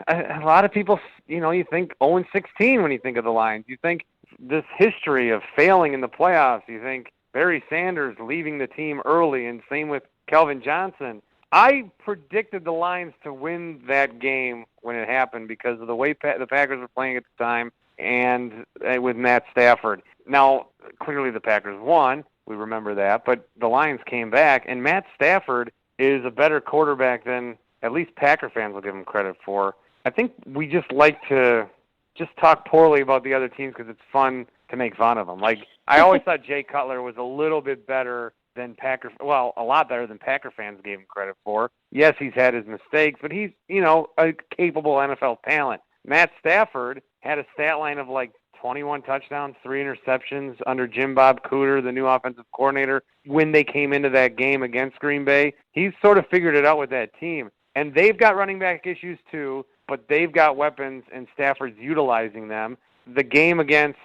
a lot of people, you think 0-16 when you think of the Lions. You think this history of failing in the playoffs. You think Barry Sanders leaving the team early, and same with Calvin Johnson. I predicted the Lions to win that game when it happened because of the way the Packers were playing at the time and with Matt Stafford. Now, clearly the Packers won. We remember that. But the Lions came back, and Matt Stafford is a better quarterback than at least Packer fans will give him credit for. I think we just like to just talk poorly about the other teams because it's fun to make fun of them. Like, I always thought Jay Cutler was a little bit better than a lot better than Packer fans gave him credit for. Yes, he's had his mistakes, but he's, a capable NFL talent. Matt Stafford had a stat line of like 21 touchdowns, 3 interceptions under Jim Bob Cooter, the new offensive coordinator, when they came into that game against Green Bay. He's sort of figured it out with that team. And they've got running back issues too, but they've got weapons, and Stafford's utilizing them. The game against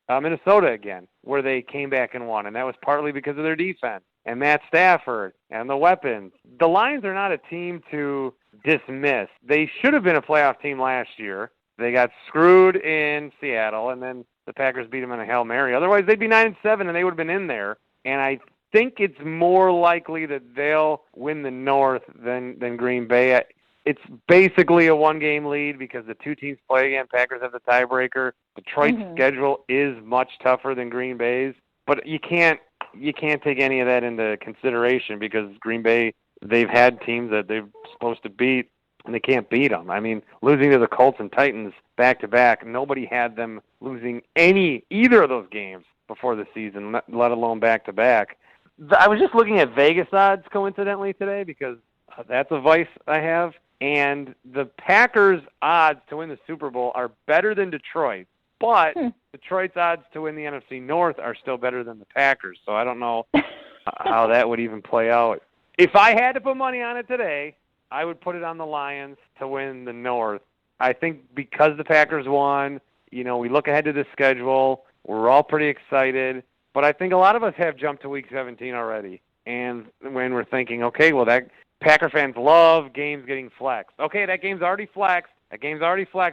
Minnesota again, where they came back and won, and that was partly because of their defense and Matt Stafford and the weapons. The Lions are not a team to dismiss. They should have been a playoff team last year. They got screwed in Seattle, and then the Packers beat them in a Hail Mary. Otherwise, they'd be 9-7, and they would have been in there. And I think it's more likely that they'll win the North than Green Bay. It's basically a one-game lead because the two teams play again. Packers have the tiebreaker. Detroit's schedule is much tougher than Green Bay's, but you can't take any of that into consideration because Green Bay, they've had teams that they're supposed to beat, and they can't beat them. I mean, losing to the Colts and Titans back-to-back, nobody had them losing either of those games before the season, let alone back-to-back. I was just looking at Vegas odds, coincidentally, today because that's a vice I have, and the Packers' odds to win the Super Bowl are better than Detroit, but Detroit's odds to win the NFC North are still better than the Packers, so I don't know how that would even play out. If I had to put money on it today, I would put it on the Lions to win the North. I think because the Packers won, we look ahead to the schedule, we're all pretty excited, but I think a lot of us have jumped to Week 17 already, and when we're thinking, okay, well, that Packer fans love games getting flexed. Okay, that game's already flexed.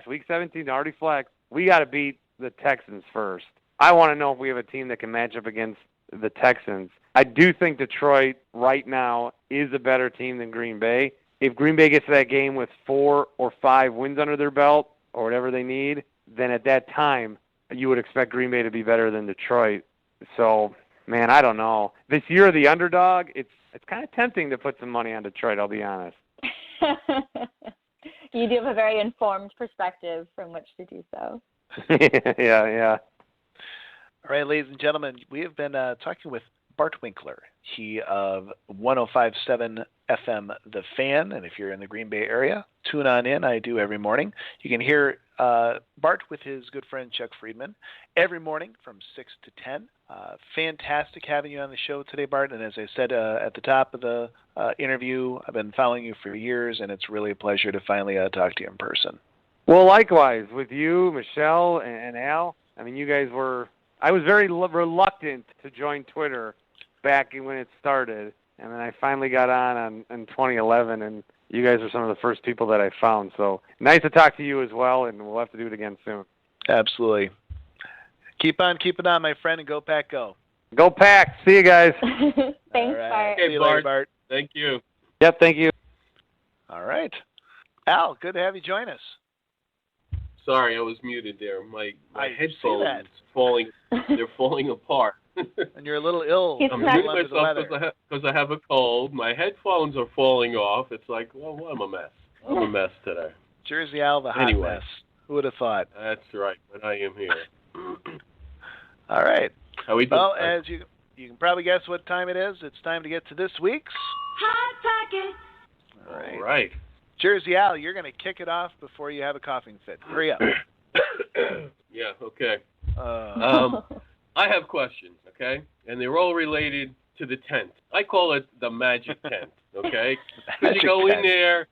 Week 17 already flexed. We got to beat the Texans first. I want to know if we have a team that can match up against the Texans. I do think Detroit right now is a better team than Green Bay. If Green Bay gets to that game with 4 or 5 wins under their belt or whatever they need, then at that time you would expect Green Bay to be better than Detroit. So, man, I don't know. This year, the underdog, it's kind of tempting to put some money on Detroit, I'll be honest. You do have a very informed perspective from which to do so. Yeah. All right, ladies and gentlemen, we have been talking with Bart Winkler. He of 105.7 FM The Fan, and if you're in the Green Bay area, tune on in. I do every morning. You can hear Bart with his good friend Chuck Friedman every morning from 6 to 10. Fantastic having you on the show today, Bart. And as I said at the top of the interview, I've been following you for years, and it's really a pleasure to finally talk to you in person. Well, likewise, with you, Michelle, and Al. I mean, you guys were... I was very reluctant to join Twitter back when it started, and then I finally got on in 2011, and you guys are some of the first people that I found. So nice to talk to you as well, and we'll have to do it again soon. Absolutely. Keep on keeping on, my friend, and go Pack, go. Go Pack. See you guys. Thanks, right. Bart. See you later, Bart. Thank you. Yep, thank you. All right. Al, good to have you join us. Sorry, I was muted there. My headphones they're falling apart. And you're a little ill. I'm muting myself because I have a cold. My headphones are falling off. It's like, well, I'm a mess. I'm a mess today. Jersey Al, the hot mess. Who would have thought? That's right, but I am here. All right. How we doing? Well, as you can probably guess what time it is. It's time to get to this week's Hot Packet. All right. Jersey Al, you're going to kick it off before you have a coughing fit. Hurry up. Yeah, okay. I have questions, okay? And they're all related to the tent. I call it the magic tent, okay? Because you go in there,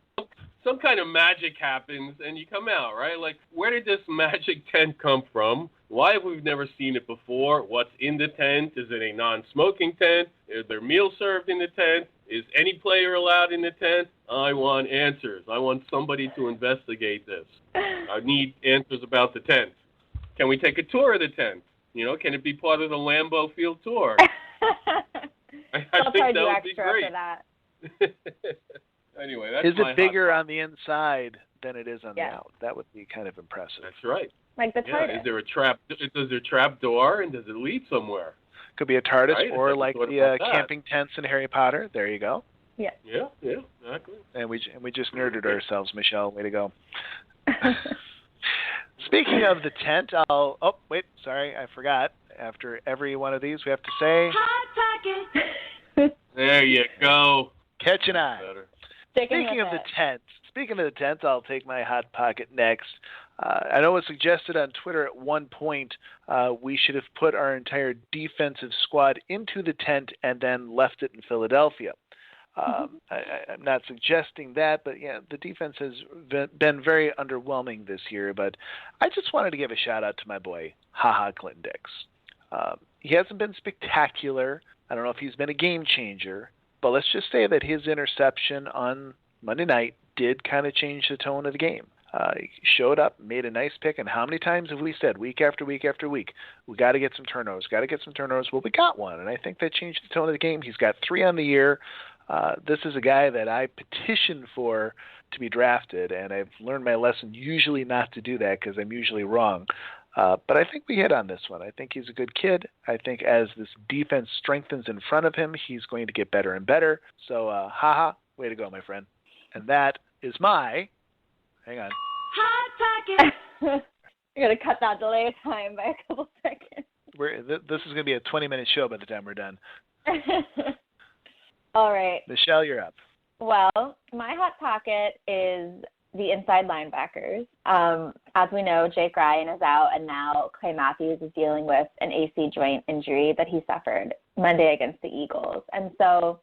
some kind of magic happens, and you come out, right? Like, where did this magic tent come from? Why have we never seen it before? What's in the tent? Is it a non-smoking tent? Is there meal served in the tent? Is any player allowed in the tent? I want answers. I want somebody to investigate this. I need answers about the tent. Can we take a tour of the tent? Can it be part of the Lambeau Field tour? I think that would be great. For that. Anyway, that's Is it bigger on the inside than it is on the out? That would be kind of impressive. That's right. Like the TARDIS. Yeah. Is there a trap? Is there a trap door, and does it lead somewhere? Could be a TARDIS, right? or like the camping tents in Harry Potter. There you go. Yeah. Yeah, exactly. And we just nerded ourselves, Michelle. Way to go. Speaking of the tent, I forgot. After every one of these, we have to say Hot Pocket. There you go. Catch an eye. Speaking of the tent, I'll take my Hot Pocket next. I know it was suggested on Twitter at one point we should have put our entire defensive squad into the tent and then left it in Philadelphia. I'm not suggesting that, but yeah, the defense has been very underwhelming this year. But I just wanted to give a shout out to my boy, Clinton Dix. He hasn't been spectacular. I don't know if he's been a game changer, but let's just say that his interception on Monday night did kind of change the tone of the game. He showed up, made a nice pick, and how many times have we said week after week after week, we got to get some turnovers, Well, we got one, and I think that changed the tone of the game. He's got 3 on the year. This is a guy that I petitioned for to be drafted, and I've learned my lesson usually not to do that because I'm usually wrong. But I think we hit on this one. I think he's a good kid. I think as this defense strengthens in front of him, he's going to get better and better. So, way to go, my friend. And that is my... Hang on. Hot Pocket. You're going to cut that delay time by a couple seconds. This is going to be a 20-minute show by the time we're done. All right. Michelle, you're up. Well, my Hot Pocket is the inside linebackers. As we know, Jake Ryan is out, and now Clay Matthews is dealing with an AC joint injury that he suffered Monday against the Eagles. And so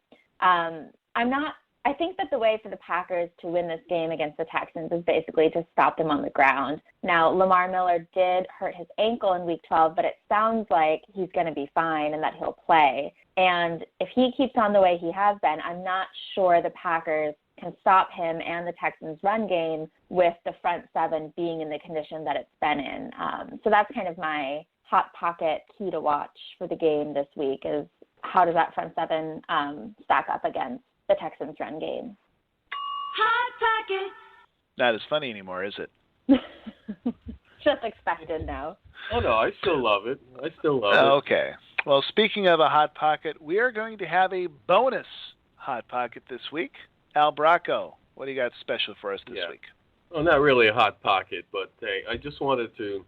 I think that the way for the Packers to win this game against the Texans is basically to stop them on the ground. Now, Lamar Miller did hurt his ankle in Week 12, but it sounds like he's going to be fine and that he'll play. And if he keeps on the way he has been, I'm not sure the Packers can stop him and the Texans' run game with the front seven being in the condition that it's been in. So that's kind of my Hot Pocket key to watch for the game this week is how does that front seven stack up against the Texans' run game. Hot Pocket. Not as funny anymore, is it? Just expected now. Oh, no, I still love it. Okay. Well, speaking of a Hot Pocket, we are going to have a bonus Hot Pocket this week. Al Bracco, what do you got special for us this week? Well, not really a Hot Pocket, but hey, I just wanted to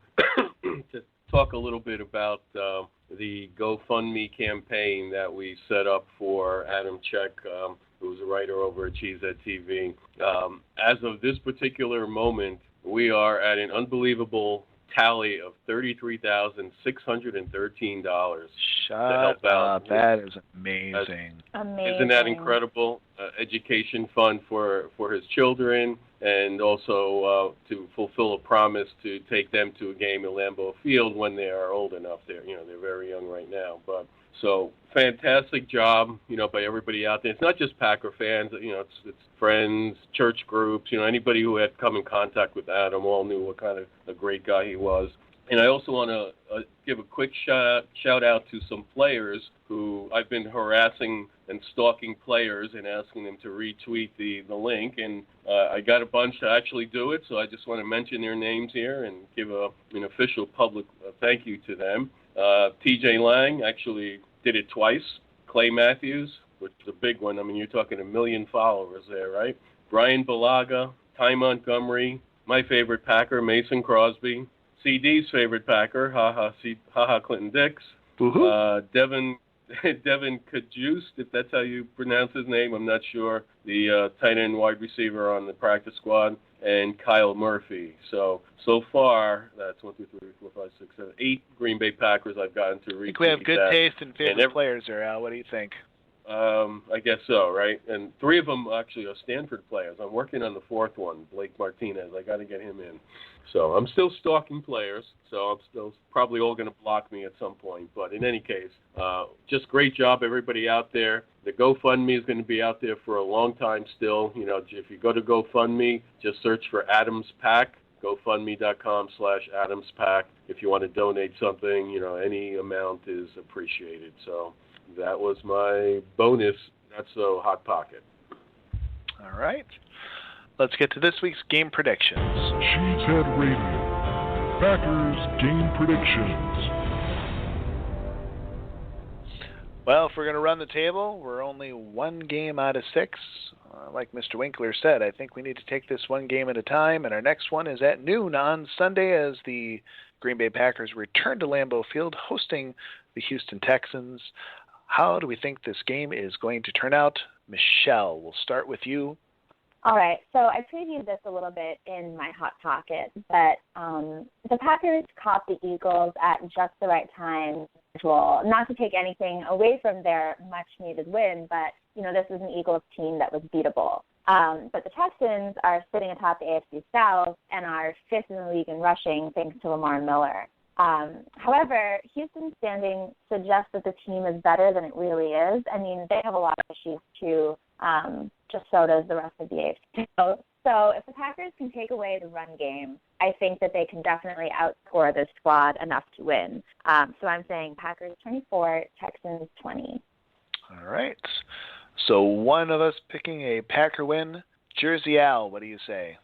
to talk a little bit about the GoFundMe campaign that we set up for Adam Check, who's a writer over at Cheesehead TV. As of this particular moment, we are at an unbelievable tally of $33,613 Shut up. That is amazing. Isn't that incredible? Education fund for his children, and also to fulfill a promise to take them to a game at Lambeau Field when they are old enough. They're very young right now, but so fantastic job, by everybody out there. It's not just Packer fans, it's friends, church groups, anybody who had come in contact with Adam all knew what kind of a great guy he was. And I also want to give a quick shout out to some players who I've been harassing and stalking players and asking them to retweet the link. And I got a bunch to actually do it, so I just want to mention their names here and give an official public thank you to them. TJ Lang actually did it twice. Clay Matthews, which is a big one. I mean, you're talking 1 million followers there, right? Brian Balaga, Ty Montgomery, my favorite Packer, Mason Crosby, CD's favorite Packer, Clinton Dix, Devin Kajust, if that's how you pronounce his name, I'm not sure, the tight end wide receiver on the practice squad, and Kyle Murphy. So far, that's 1, 2, 3, 4, 5, 6, 7, 8 Green Bay Packers I've gotten to reach. I think we have good taste in favorite players there, Al. What do you think? I guess so, right? And 3 of them actually are Stanford players. I'm working on the 4th one, Blake Martinez. I got to get him in. So I'm still stalking players, so I'm still probably all going to block me at some point. But in any case, just great job, everybody out there. The GoFundMe is going to be out there for a long time still. You know, if you go to GoFundMe, just search for Adams Pack, GoFundMe.com/Adams Pack. If you want to donate something, you know, any amount is appreciated. So that was my bonus, Not So Hot Pocket. All right. Let's get to this week's game predictions. Cheesehead Radio. Packers game predictions. Well, if we're going to run the table, we're only 1 game out of 6. Like Mr. Winkler said, I think we need to take this 1 game at a time, and our next one is at noon on Sunday as the Green Bay Packers return to Lambeau Field hosting the Houston Texans. How do we think this game is going to turn out? Michelle, we'll start with you. All right, so I previewed this a little bit in my Hot Pocket, but the Packers caught the Eagles at just the right time. Not to take anything away from their much-needed win, but, you know, this is an Eagles team that was beatable. But the Texans are sitting atop the AFC South and are 5th in the league in rushing thanks to Lamar Miller. However, Houston's standing suggests that the team is better than it really is. I mean, they have a lot of issues too, just so does the rest of the AFC. So if the Packers can take away the run game, I think that they can definitely outscore this squad enough to win. So I'm saying Packers 24, Texans 20. All right. So one of us picking a Packer win. Jersey Al, what do you say?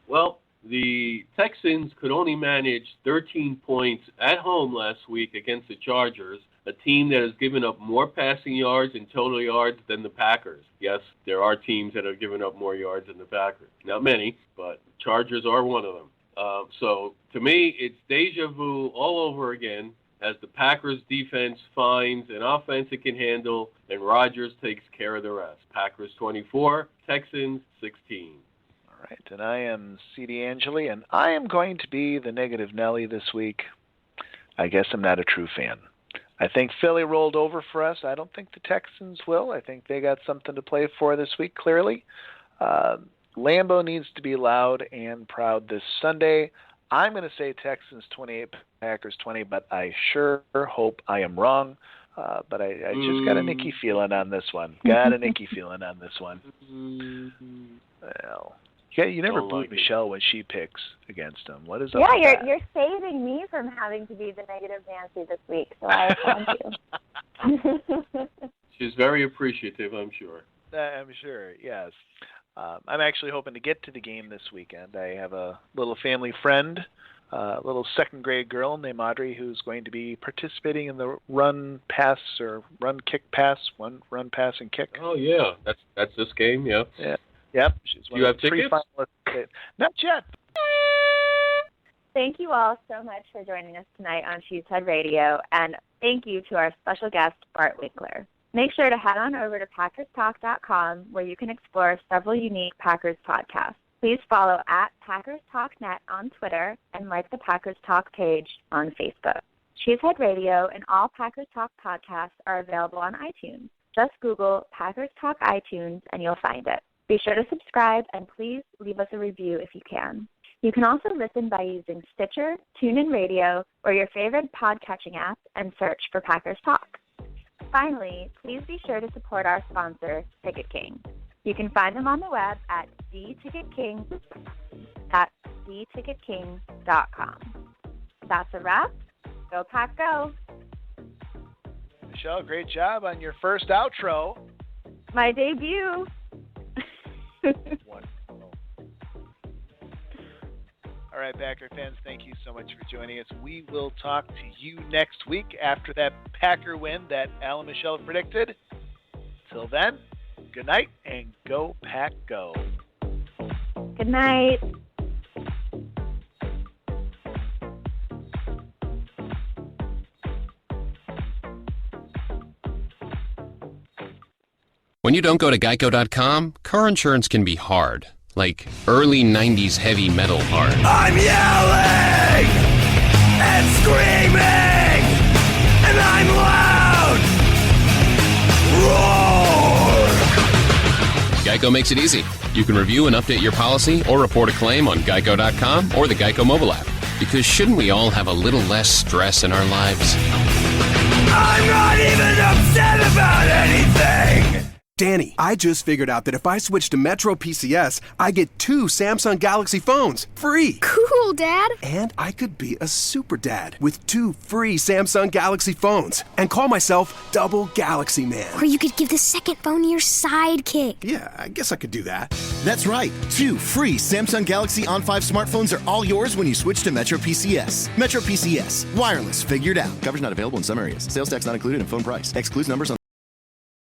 Well, the Texans could only manage 13 points at home last week against the Chargers, a team that has given up more passing yards and total yards than the Packers. Yes, there are teams that have given up more yards than the Packers. Not many, but Chargers are one of them. So to me, it's deja vu all over again as the Packers defense finds an offense it can handle and Rodgers takes care of the rest. Packers 24, Texans 16. All right, and I am C.D. Angeli, and I am going to be the negative Nelly this week. I guess I'm not a true fan. I think Philly rolled over for us. I don't think the Texans will. I think they got something to play for this week, clearly. Lambeau needs to be loud and proud this Sunday. I'm going to say Texans 28, Packers 20, but I sure hope I am wrong. But I just got a Nicky feeling on this one. Well, yeah, you never booed Michelle when she picks against them. What is up with that? You're saving me from having to be the negative Nancy this week, so I applaud you. She's very appreciative, I'm sure. I'm sure, yes. I'm actually hoping to get to the game this weekend. I have a little family friend, a little second-grade girl named Audrey who's going to be participating in the run, pass, or run, kick, pass, run, pass, and kick. Oh, yeah. That's this game, yeah. Yeah. Yep. She's one you of have the 3 tickets? finalists. Not yet. Thank you all so much for joining us tonight on Cheesehead Radio, and thank you to our special guest, Bart Winkler. Make sure to head on over to PackersTalk.com where you can explore several unique Packers podcasts. Please follow at PackersTalkNet on Twitter and like the Packers Talk page on Facebook. Cheesehead Radio and all Packers Talk podcasts are available on iTunes. Just Google Packers Talk iTunes and you'll find it. Be sure to subscribe and please leave us a review if you can. You can also listen by using Stitcher, TuneIn Radio, or your favorite podcatching app and search for Packers Talk. Finally, please be sure to support our sponsor, Ticket King. You can find them on the web at theticketking.com. That's a wrap. Go Pack Go! Michelle, great job on your first outro. My debut. Wonderful. All right, Packer fans, thank you so much for joining us. We will talk to you next week after that Packer win that Al and Michelle predicted. Till then, good night and go Pack Go. Good night. When you don't go to Geico.com, car insurance can be hard. Like early 90s heavy metal hard. I'm yelling and screaming and I'm loud. Roar! Geico makes it easy. You can review and update your policy or report a claim on Geico.com or the Geico mobile app. Because shouldn't we all have a little less stress in our lives? I'm not even upset about anything! Danny, I just figured out that if I switch to Metro PCS, I get 2 Samsung Galaxy phones free. Cool, Dad. And I could be a super dad with 2 free Samsung Galaxy phones and call myself Double Galaxy Man. Or you could give the second phone to your sidekick. Yeah, I guess I could do that. That's right. 2 free Samsung Galaxy On 5 smartphones are all yours when you switch to Metro PCS. Metro PCS. Wireless figured out. Coverage not available in some areas. Sales tax not included in phone price. Excludes numbers on